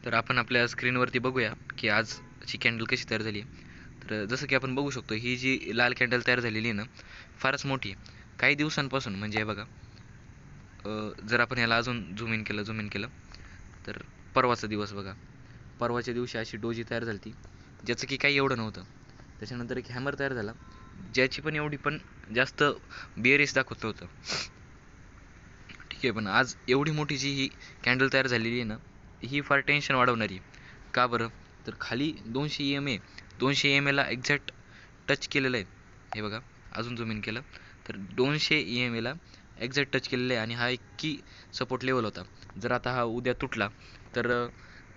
तर आपण आपल्या स्क्रीनवरती बघूया की आजची कॅन्डल कशी तयार झाली आहे. तर जसं की आपण बघू शकतो, ही जी लाल कॅन्डल तयार झालेली आहे ना, फारच मोठी आहे. काही दिवसांपासून म्हणजे हे बघा, जर आपण याला अजून झूम इन केलं तर परवाचा दिवस बघा. परवाच्या दिवशी अशी डोजी तयार झाली ती, ज्याचं की काही एवढं नव्हतं. त्याच्यानंतर एक हॅमर तयार झाला, ज्याची पण एवढी पण जास्त बिअरिश दाखवत नव्हतं. ठीक आहे, पण आज एवढी मोठी जी ही कॅन्डल तयार झालेली आहे ना, ही फार टेन्शन वाढवणारी आहे. का बरं? तर खाली 200 EMA ला एक्झॅक्ट टच केलेलं आहे. हे बघा, अजून झूम इन केलं तर 200 EMA ला एक्झॅक्ट टच केलेलं आहे आणि हा एक की सपोर्ट लेवल होता. जर आता हा उद्या तुटला तर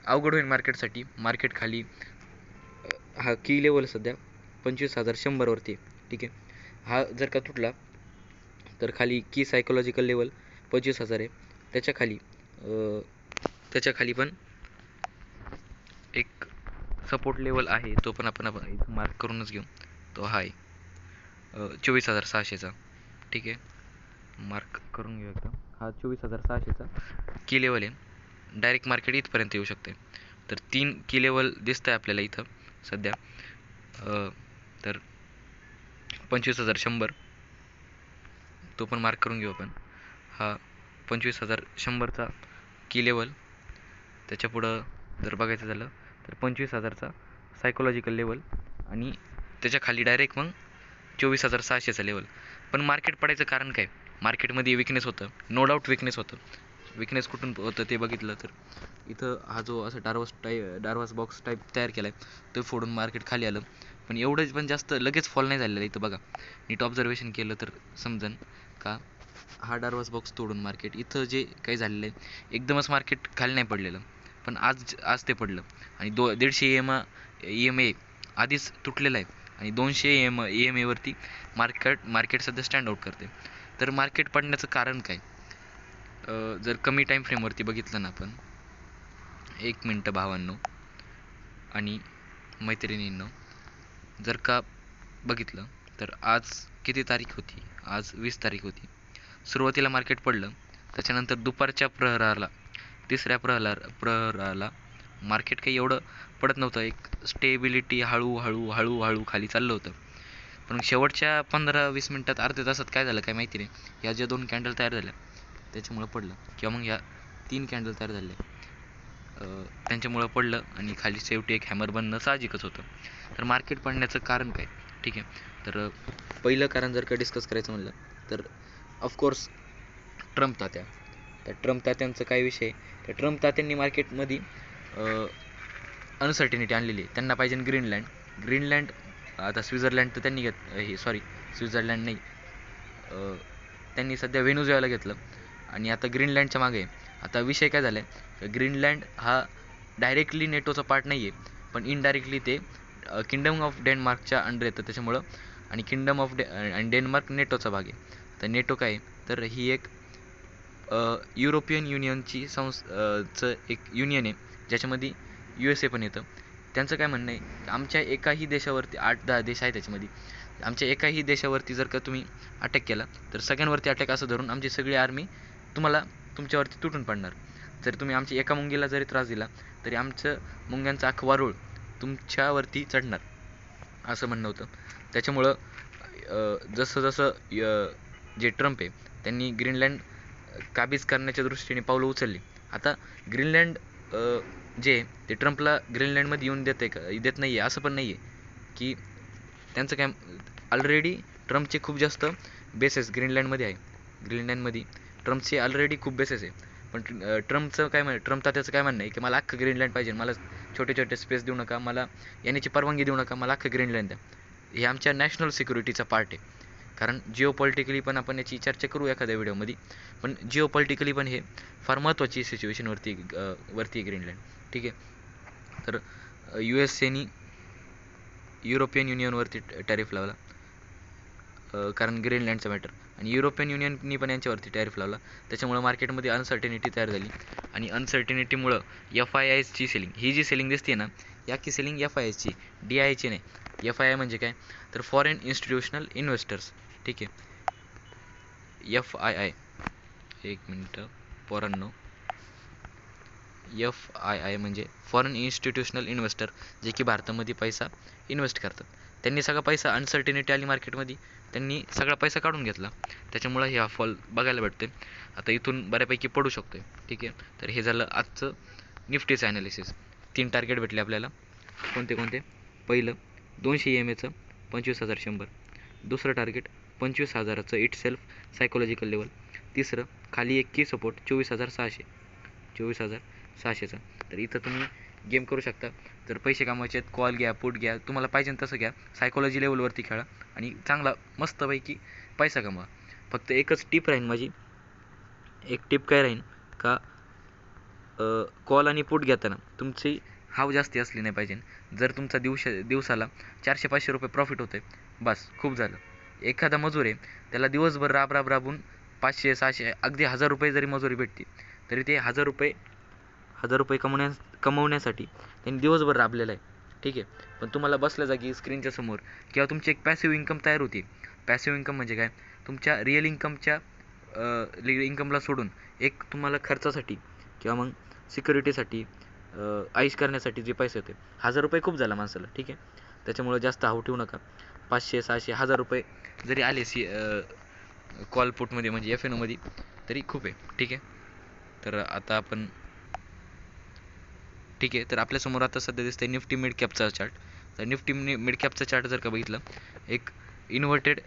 अवघड होईल मार्केटसाठी. मार्केट खाली हा की लेवल सध्या 25,100 वरती आहे. ठीक आहे, हा जर का तुटला तर खाली की सायकोलॉजिकल लेवल 25,000 आहे. त्याच्या खाली पण एक सपोर्ट लेवल आहे, तो पण आपण इथं मार्क करूनच घेऊ. तो हा आहे 24,600चा. ठीक आहे, मार्क करून घेऊ एकदा. हा 24,600चा की लेवल आहे. डायरेक्ट मार्केट इथपर्यंत येऊ शकते. तर 3 की लेवल दिसत आहे आपल्याला इथं सध्या. तर 25,100 तो पण मार्क करून घेऊ आपण. हा 25,100चा की लेवल. त्याच्या पुढं जर बघायचं झालं तर 25,000चा सायकोलॉजिकल लेवल आणि त्याच्या खाली डायरेक्ट मग 24,600चा लेवल. पण मार्केट पडायचं कारण काय? मार्केटमध्ये विकनेस होतं, नो डाऊट विकनेस होतं. विकनेस कुठून होतं ते बघितलं तर इथं हा जो असं डार्वास बॉक्स टाईप तयार केला आहे, तो फोडून मार्केट खाली आलं. पण एवढंच पण जास्त लगेच फॉल नाही झालेलं इथं बघा. नीट ऑब्झर्वेशन केलं तर समजन का हा डार्वास बॉक्स तोडून मार्केट इथं जे काही झालेलं आहे, एकदमच मार्केट खाली नाही पडलेलं. पण आज ते पडलं आणि 150 EMA आधीच तुटलेलं आहे आणि 200 EMA वरती मार्केट सध्या स्टँड आउट करते. तर मार्केट पडण्याचं कारण काय? जर कमी टाईम फ्रेमवरती बघितलं ना आपण, 1 मिनटं भावांनो आणि मैत्रिणींनो, जर का बघितलं तर आज किती तारीख होती? आज 20 तारीख होती. सुरुवातीला मार्केट पडलं, त्याच्यानंतर दुपारच्या प्रहराला, तिसऱ्या प्रहराला मार्केट काही एवढं पडत नव्हतं. एक स्टेबिलिटी हळूहळू खाली चाललं होतं. पण शेवटच्या 15-20 मिनटात, अर्ध्या तासात काय झालं काय माहिती नाही. ह्या ज्या 2 कॅन्डल तयार झाल्या त्याच्यामुळं पडलं, किंवा मग ह्या 3 कॅन्डल तयार झाल्या त्यांच्यामुळं पडलं आणि खाली शेवटी एक हॅमर बनणं साहजिकच होतं. तर मार्केट पडण्याचं कारण काय? ठीक आहे, तर पहिलं कारण जर का डिस्कस करायचं म्हणलं तर ऑफकोर्स ट्रम्प तात्या. त्या ट्रम्प तात्यांचं काय विषय? त्या ट्रम्प तात्यांनी मार्केटमध्ये अनसर्टिनिटी आणलेली आहे. त्यांना पाहिजे ग्रीनलँड. आता स्वित्झर्लंड तर त्यांनी स्वित्झर्लंड नाही, त्यांनी सध्या व्हेनेझुएला घेतलं आणि आता ग्रीनलँडच्या मागे आहे. आता विषय काय झाला आहे? ग्रीनलँड हा डायरेक्टली नेटोचा पार्ट नाही आहे, पण इनडायरेक्टली ते किंगडम ऑफ डेन्मार्कच्या अंडर येतं त्याच्यामुळं. आणि किंगडम ऑफ आणि डेन्मार्क नेटोचा भाग आहे. तर नेटो काय आहे? तर ही एक युरोपियन युनियनची एक युनियन आहे, ज्याच्यामध्ये USA पण येतं. त्यांचं काय म्हणणं आहे, आमच्या एकाही देशावरती 8-10 देश आहे त्याच्यामध्ये, आमच्या एकाही देशावरती जर का तुम्ही अटॅक केला तर सगळ्यांवरती अटॅक असं धरून आमची सगळी आर्मी तुमच्यावरती तुटून पडणार. जर तुम्ही आमच्या एका मुंगीला जरी त्रास दिला तरी आमचं मुंग्यांचं अख्खं वारूळ तुमच्यावरती चढणार, असं म्हणणं होतं. त्याच्यामुळं जसं जे ट्रम्प आहे त्यांनी ग्रीनलँड काबीज करण्याच्या दृष्टीने पावलं उचलली. आता ग्रीनलँड जे ते ट्रम्पला ग्रीनलँडमध्ये येऊन देत नाही आहे असं पण नाही आहे. की त्यांचं काय, ऑलरेडी ट्रम्पचे खूप जास्त बेसेस ग्रीनलँडमध्ये आहे. ग्रीनलँडमध्ये ट्रम्पचे ऑलरेडी खूप बेसेस आहे. पण ट्रम्प त्याचं काय म्हणणं आहे की मला अख्खं ग्रीनलँड पाहिजे, मला छोटे छोटे स्पेस देऊ नका, मला येण्याची परवानगी देऊ नका, मला अख्खं ग्रीनलँड द्या. हे आमच्या नॅशनल सिक्युरिटीचा पार्ट आहे. कारण जिओ पॉलिटिकली पण आपण याची चर्चा करू एखाद्या व्हिडिओमध्ये. पण जिओ पॉलिटिकली पण हे फार महत्त्वाची सिच्युएशनवरती आहे ग्रीनलँड. ठीक आहे, तर USAनी युरोपियन युनियनवरती टॅरिफ लावला कारण ग्रीनलँडचा मॅटर, आणि युरोपियन युनियननी पण यांच्यावरती टॅरिफ लावला. त्याच्यामुळं मार्केटमध्ये अनसर्टिनिटी तयार झाली आणि अनसर्टिनिटीमुळं FIIची सेलिंग, ही जी सेलिंग दिसते ना, या की सेलिंग FIIची, DIIची नाही. FII म्हणजे काय? तर फॉरेन इन्स्टिट्यूशनल इन्व्हेस्टर्स. ठीक आहे, FII, एक मिनटं पोरांनो, FII म्हणजे फॉरेन इन्स्टिट्यूशनल इन्व्हेस्टर, जे की भारतामध्ये पैसा इन्व्हेस्ट करतात. त्यांनी सगळा पैसा अनसर्टिनिटी आली मार्केटमध्ये, त्यांनी सगळा पैसा काढून घेतला. त्याच्यामुळं हे फॉल बघायला भेटते. आता इथून बऱ्यापैकी पडू शकतो आहे. ठीक आहे, तर हे झालं आजचं निफ्टीचं ॲनालिसिस. 3 टार्गेट भेटले आपल्याला. कोणते कोणते? पहिलं 200 EMAचं 25,100. दुसरं टार्गेट 25,000चं इट सेल्फ सायकोलॉजिकल लेवल. तिसरं खाली एक की सपोर्ट 24,600चा. तर इथं तुम्ही गेम करू शकता. तर पैसे कमवायचे आहेत, कॉल घ्या, पुट घ्या, तुम्हाला पाहिजे तसं घ्या. सायकोलॉजी लेवलवरती खेळा आणि चांगला मस्तपैकी पैसा कमवा. फक्त एकच टिप राहील माझी. एक टिप काय राहील का, कॉल आणि पुट घेताना तुमची हाव जास्ती असली नाही पाहिजे. जर तुमचा दिवसाला 400-500 रुपये प्रॉफिट होते, बस खूप झालं. एखादा मजूर आहे, त्याला दिवसभर राबून 500-600 अगदी 1000 रुपये जरी मजुरी भेटते, तरी ते 1000 रुपये कमवण्यासाठी त्यांनी दिवसभर राबलेलं आहे. ठीक आहे, पण तुम्हाला बसल्या जागी स्क्रीनच्या समोर किंवा तुमची एक पॅसिव्ह इन्कम तयार होती. पॅसिव्ह इन्कम म्हणजे काय? तुमच्या रिअल इन्कमच्या इन्कमला सोडून एक तुम्हाला खर्चासाठी किंवा मग सिक्युरिटीसाठी, ऐश करण्यासाठी जे पैसे होते, 1000 रुपये खूप झाला माणसाला. ठीक आहे, त्याच्यामुळे जास्त हाव ठेवू नका. 500-600 1000 रुपये जरी आले कॉल पुटमध्ये म्हणजे FNOमध्ये, तरी खूप आहे. ठीक आहे, तर आता आपण तर आपल्यासमोर आता सध्या दिसतंय निफ्टी मिड कॅपचा चार्ट. तर निफ्टी मिड कॅपचा चार्ट जर का बघितलं, एक इन्व्हर्टेड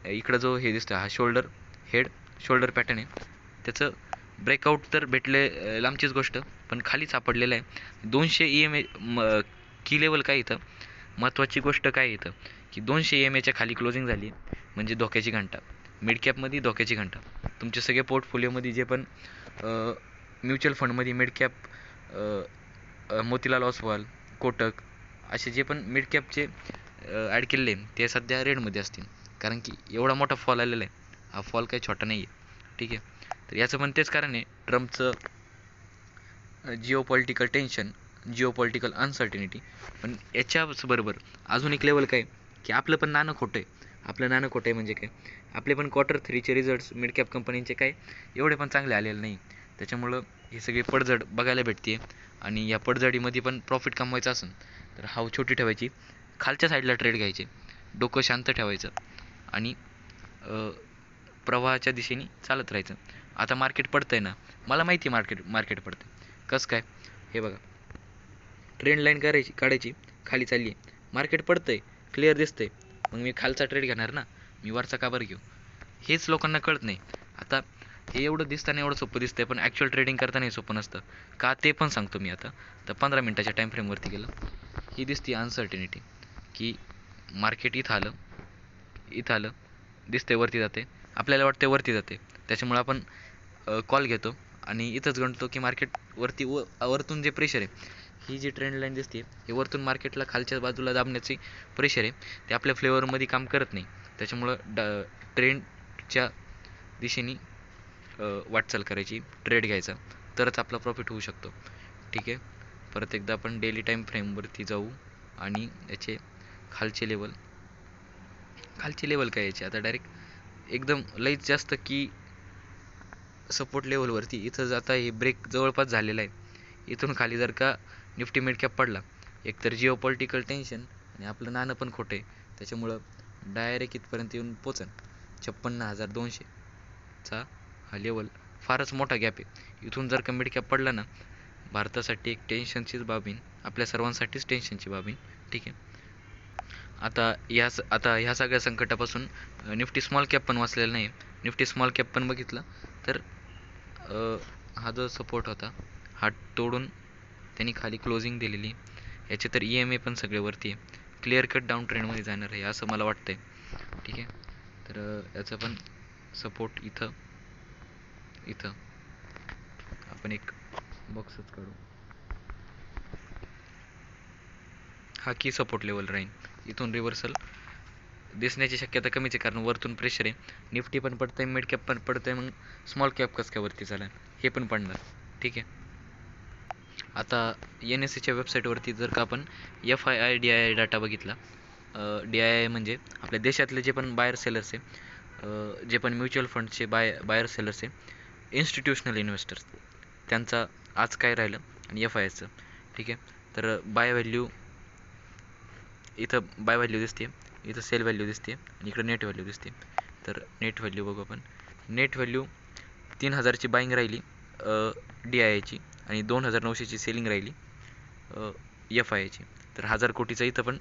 इकडं जो हे दिसतं, हा शोल्डर पॅटर्न आहे. त्याचं ब्रेकआउट तर भेटले लांबचीच गोष्ट, पण खाली सापडलेलं आहे. 200 EMA की लेवल काय इथं महत्त्वाची गोष्ट काय इथं, की 200 EMAच्या खाली क्लोजिंग झाली म्हणजे धोक्याची घंटा. मिड कॅपमध्ये धोक्याची घंटा. तुमचे सगळे पोर्टफोलिओमध्ये जे पण म्युच्युअल फंडमध्ये मिड कॅप, मोतीलाल ओसवाल, कोटक असे जे पण मिड कॅपचे ॲड केलेले ते सध्या रेडमध्ये असतील, कारण की एवढा मोठा फॉल आलेला आहे. हा फॉल काही छोटा नाही आहे. ठीक आहे, तर याचं पण तेच कारण आहे, ट्रम्पचं जिओपॉलिटिकल टेन्शन, जिओपॉलिटिकल अनसर्टिनिटी. पण याच्याच बरोबर अजून एक लेवल काय, की आपलं पण नाणं खोटं आहे. आपलं नाणं खोटं आहे म्हणजे काय, आपले पण Q3चे रिझल्ट्स मिड कॅप कंपनींचे काय एवढे पण चांगले आलेले नाही. त्याच्यामुळं ही सगळी पडझड बघायला भेटते. आणि या पडझडीमध्ये पण प्रॉफिट कमवायचं असेल तर हाव छोटी ठेवायची, खालच्या साईडला ट्रेड घ्यायचे, डोकं शांत ठेवायचं आणि प्रवाहाच्या दिशेने चालत राहायचं. आता मार्केट पडतंय ना, मला माहिती आहे मार्केट पडतं कसं काय. हे बघा, ट्रेंड लाईन काढायची, खाली चालली आहे, मार्केट पडतंय, क्लिअर दिसतंय, मग मी खालचा ट्रेड घेणार ना, मी वरचा का बरं घेऊ? हेच लोकांना कळत नाही. आता हे एवढं दिसताना एवढं सोपं दिसतंय, पण ॲक्च्युअल ट्रेडिंग करताना हे सोपं नसतं का, ते पण सांगतो मी आता. तर 15 मिनटाच्या टाईम फ्रेमवरती गेलं, ही दिसते अनसर्टिनिटी, की मार्केट इथं आलं दिसते वरती जाते, आपल्याला वाटते वरती जाते, त्याच्यामुळे आपण कॉल घेतो आणि इथंच गणतो की मार्केट वरतून जे प्रेशर आहे, ही जी ट्रेंड लाईन दिसते, हे वरतून मार्केटला खालच्या बाजूला दाबण्याची प्रेशर आहे, ते आपल्या फ्लेवरमध्ये काम करत नाही. त्याच्यामुळं ट्रेंडच्या दिशेने वाटचाल करायची, ट्रेड घ्यायचा, तरच आपला प्रॉफिट होऊ शकतो. ठीक आहे, परत एकदा आपण डेली टाईम फ्रेमवरती जाऊ आणि याचे खालचे लेवल काय याचे, आता डायरेक्ट एकदम लईच जास्त की सपोर्ट लेवलवरती इथं जाता, हे ब्रेक जवळपास झालेला आहे. इथून खाली जर का निफ्टी मिड कॅप पडला, एकतर जिओपॉलिटिकल टेन्शन आणि आपलं नाणं पण खोटं आहे, त्याच्यामुळं डायरेक्ट इथपर्यंत येऊन पोचन 56,200चा हा लेवल. फारच मोठा गॅप आहे. इथून जर का मिड कॅप पडला ना, भारतासाठी एक टेन्शनचीच बाबीन, आपल्या सर्वांसाठीच टेन्शनची बाबीन. ठीक आहे, आता ह्या सगळ्या संकटापासून निफ्टी स्मॉल कॅप पण वाचलेला नाही. निफ्टी स्मॉल कॅप पण बघितलं तर हा जो सपोर्ट होता, हा तोडून त्यांनी खाली क्लोजिंग दिलेली. याचे तर EMA पण सगळे वरती आहे, क्लिअर कट डाऊन ट्रेंडमध्ये जाणार आहे असं मला वाटतंय. ठीक आहे, तर याचा पण सपोर्ट इथं आपण एक बॉक्सच काढू, हा की सपोर्ट लेवल राहील. इथून रिव्हर्सल दिसण्याची शक्यता कमीच आहे, कारण वरतून प्रेशर आहे. निफ्टी पण पडतंय, मिड कॅप पण पडतंय, मग स्मॉल कॅप कसं काय वरती झाला, हे पण पडणार. ठीक आहे, आता NSEच्या वेबसाईटवरती जर का आपण FII DII डाटा बघितला, DII म्हणजे आपल्या देशातले जे पण बायर सेलर्स आहे, जे पण म्युच्युअल फंडचे बायर सेलर्स आहे, इन्स्टिट्यूशनल इन्व्हेस्टर्स, त्यांचा आज काय राहिलं आणि FISचं. ठीक आहे. तर बाय व्हॅल्यू इथं बाय व्हॅल्यू दिसते, इथं सेल व्हॅल्यू दिसते आणि इकडं नेट व्हॅल्यू दिसते. तर नेट व्हॅल्यू बघू आपण. नेट व्हॅल्यू 3000ची बाईंग राहिली DIIची आणि 2900ची सेलिंग राहिली FIIची. तर 1000 कोटीचा इथं पण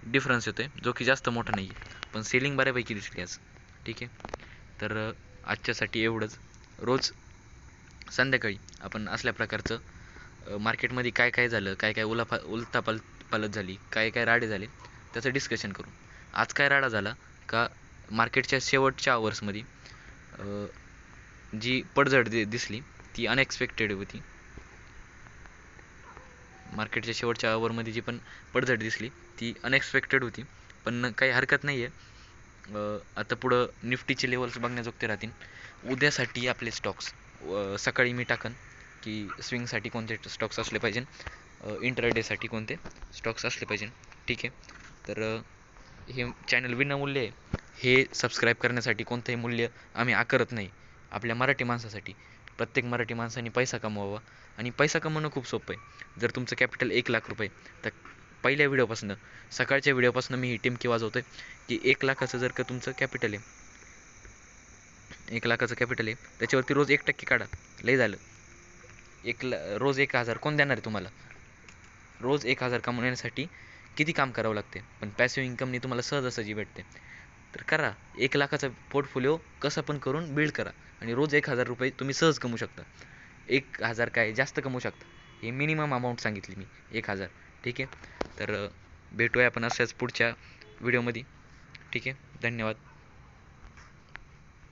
डिफरन्स येतो आहे, जो की जास्त मोठा नाही आहे, पण सेलिंग बऱ्यापैकी दिसली आज. ठीक आहे. तर आजच्यासाठी एवढंच. रोज संध्याकाळी आपण असल्या प्रकारचं मार्केटमध्ये काय काय झालं, काय काय उलथापालथ झाली, काय काय राडे झाले, त्याचं डिस्कशन करू. आज काय राडा झाला का मार्केटच्या शेवटच्या आवर्समध्ये जी पडझड दिसली ती अनएक्सपेक्टेड होती. मार्केटच्या शेवटच्या आवरमध्ये जी पण पडझड दिसली ती अनएक्सपेक्टेड होती, पण काही हरकत नाही आहे. आता पुढं निफ्टीचे लेवल्स बघण्याजोगते राहतील. उद्यासाठी आपले स्टॉक्स सकाळी मी टाकन की स्विंगसाठी कोणते स्टॉक्स असले पाहिजे, इंट्राडेसाठी कोणते स्टॉक्स असले पाहिजे. ठीक आहे. तर हे चॅनल विनामूल्य आहे. हे सबस्क्राईब करण्यासाठी कोणतंही मूल्य आम्ही आकारत नाही. आपल्या मराठी माणसासाठी प्रत्येक मराठी माणसाने पैसा कमवावा आणि पैसा कमवणं खूप सोपं आहे. जर तुमचं कॅपिटल 1,00,000 रुपये, तर पहिल्या व्हिडिओपासून सकाळच्या व्हिडिओपासून मी ही टिमकी वाजवतो आहे की 1,00,000चं जर का तुमचं कॅपिटल आहे, 1,00,000चं कॅपिटल आहे, त्याच्यावरती रोज 1% काढा, लय झालं. रोज 1,000 कोण देणार आहे तुम्हाला? रोज 1,000 कमवण्यासाठी किती काम करावं लागते, पण पॅसिव्ह इन्कमनी तुम्हाला सहजासहजी भेटते. तर करा, 1,00,000चा पोर्टफोलिओ कसं पण करून बिल्ड करा आणि रोज 1,000 रुपये तुम्ही सहज कमवू शकता. 1,000 काय जास्त कमवू शकता. हे मिनिमम अमाऊंट सांगितली मी, 1,000. ठीक आहे. तर भेटूया आपण अशाच पुढच्या व्हिडिओमध्ये. ठीक आहे. धन्यवाद.